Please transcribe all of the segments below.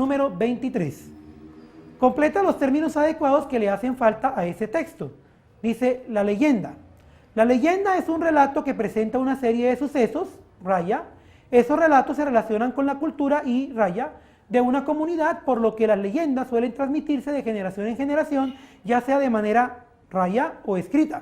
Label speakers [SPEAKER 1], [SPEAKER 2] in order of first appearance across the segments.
[SPEAKER 1] número 23. Completa los términos adecuados que le hacen falta a ese texto. Dice la leyenda. La leyenda es un relato que presenta una serie de sucesos, raya. Esos relatos se relacionan con la cultura y, raya, de una comunidad, por lo que las leyendas suelen transmitirse de generación en generación, ya sea de manera raya o escrita.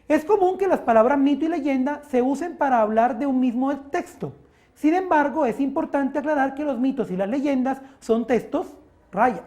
[SPEAKER 1] Es común que las palabras mito y leyenda se usen para hablar de un mismo texto. Sin embargo, es importante aclarar que los mitos y las leyendas son textos raya.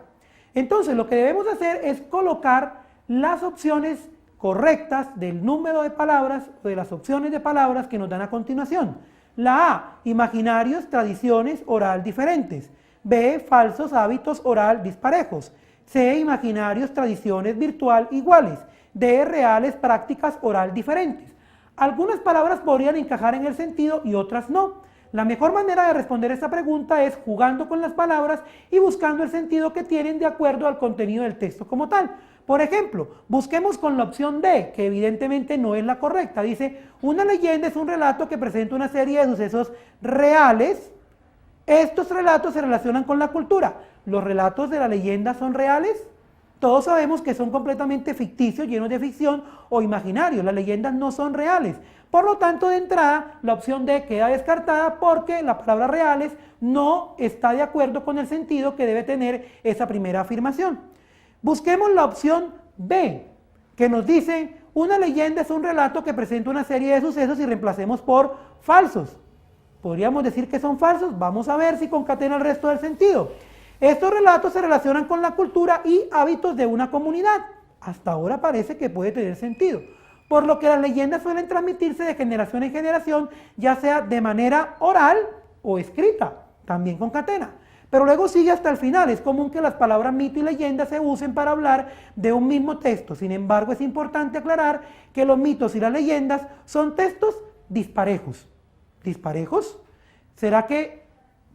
[SPEAKER 1] Entonces, lo que debemos hacer es colocar las opciones correctas del número de palabras o de las opciones de palabras que nos dan a continuación. La A, imaginarios, tradiciones, oral diferentes. B, falsos hábitos oral disparejos. C, imaginarios, tradiciones virtual iguales. D, reales, prácticas oral diferentes. Algunas palabras podrían encajar en el sentido y otras no. La mejor manera de responder esta pregunta es jugando con las palabras y buscando el sentido que tienen de acuerdo al contenido del texto como tal. Por ejemplo, busquemos con la opción D, que evidentemente no es la correcta. Dice, una leyenda es un relato que presenta una serie de sucesos reales. Estos relatos se relacionan con la cultura. ¿Los relatos de la leyenda son reales? Todos sabemos que son completamente ficticios, llenos de ficción o imaginarios. Las leyendas no son reales. Por lo tanto, de entrada, la opción D queda descartada porque la palabra reales no está de acuerdo con el sentido que debe tener esa primera afirmación. Busquemos la opción B, que nos dice, una leyenda es un relato que presenta una serie de sucesos y reemplacemos por falsos. ¿Podríamos decir que son falsos? Vamos a ver si concatena el resto del sentido. Estos relatos se relacionan con la cultura y hábitos de una comunidad. Hasta ahora parece que puede tener sentido. Por lo que las leyendas suelen transmitirse de generación en generación, ya sea de manera oral o escrita, también concatena. Pero luego sigue hasta el final. Es común que las palabras mito y leyenda se usen para hablar de un mismo texto. Sin embargo, es importante aclarar que los mitos y las leyendas son textos disparejos. ¿Disparejos? ¿Será que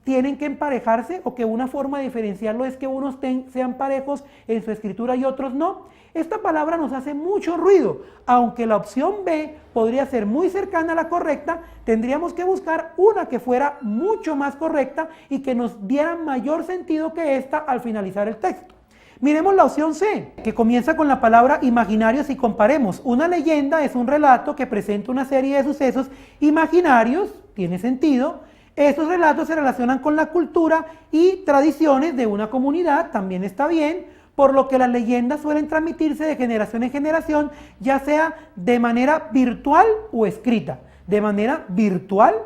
[SPEAKER 1] tienen que emparejarse o que una forma de diferenciarlo es que unos sean parejos en su escritura y otros no? Esta palabra nos hace mucho ruido. Aunque la opción B podría ser muy cercana a la correcta, tendríamos que buscar una que fuera mucho más correcta y que nos diera mayor sentido que esta al finalizar el texto. Miremos la opción C, que comienza con la palabra imaginarios y comparemos. Una leyenda es un relato que presenta una serie de sucesos imaginarios, tiene sentido. Estos relatos se relacionan con la cultura y tradiciones de una comunidad, también está bien, por lo que las leyendas suelen transmitirse de generación en generación, ya sea de manera virtual o escrita. De manera virtual,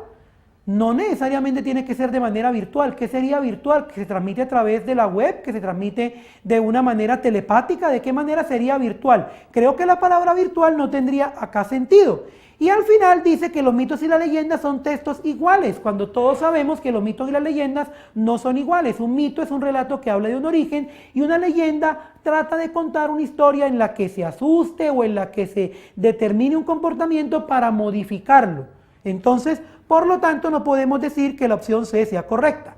[SPEAKER 1] no necesariamente tiene que ser de manera virtual. ¿Qué sería virtual? Que se transmite a través de la web, que se transmite de una manera telepática. ¿De qué manera sería virtual? Creo que la palabra virtual no tendría acá sentido. Y al final dice que los mitos y las leyendas son textos iguales, cuando todos sabemos que los mitos y las leyendas no son iguales. Un mito es un relato que habla de un origen y una leyenda trata de contar una historia en la que se asuste o en la que se determine un comportamiento para modificarlo. Entonces, por lo tanto, no podemos decir que la opción C sea correcta.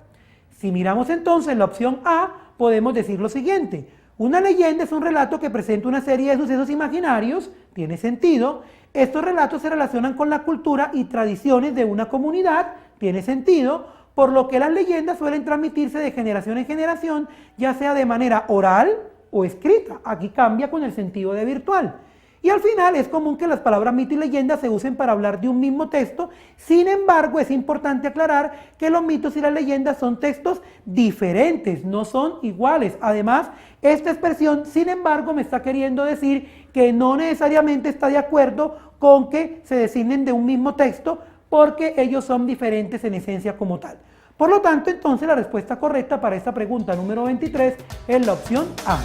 [SPEAKER 1] Si miramos entonces la opción A, podemos decir lo siguiente. Una leyenda es un relato que presenta una serie de sucesos imaginarios, tiene sentido. Estos relatos se relacionan con la cultura y tradiciones de una comunidad, tiene sentido, por lo que las leyendas suelen transmitirse de generación en generación, ya sea de manera oral o escrita. Aquí cambia con el sentido de virtual. Y al final es común que las palabras mito y leyenda se usen para hablar de un mismo texto. Sin embargo, es importante aclarar que los mitos y las leyendas son textos diferentes, no son iguales. Además, esta expresión, sin embargo, me está queriendo decir que no necesariamente está de acuerdo con que se designen de un mismo texto, porque ellos son diferentes en esencia como tal. Por lo tanto, entonces, la respuesta correcta para esta pregunta número 23 es la opción A.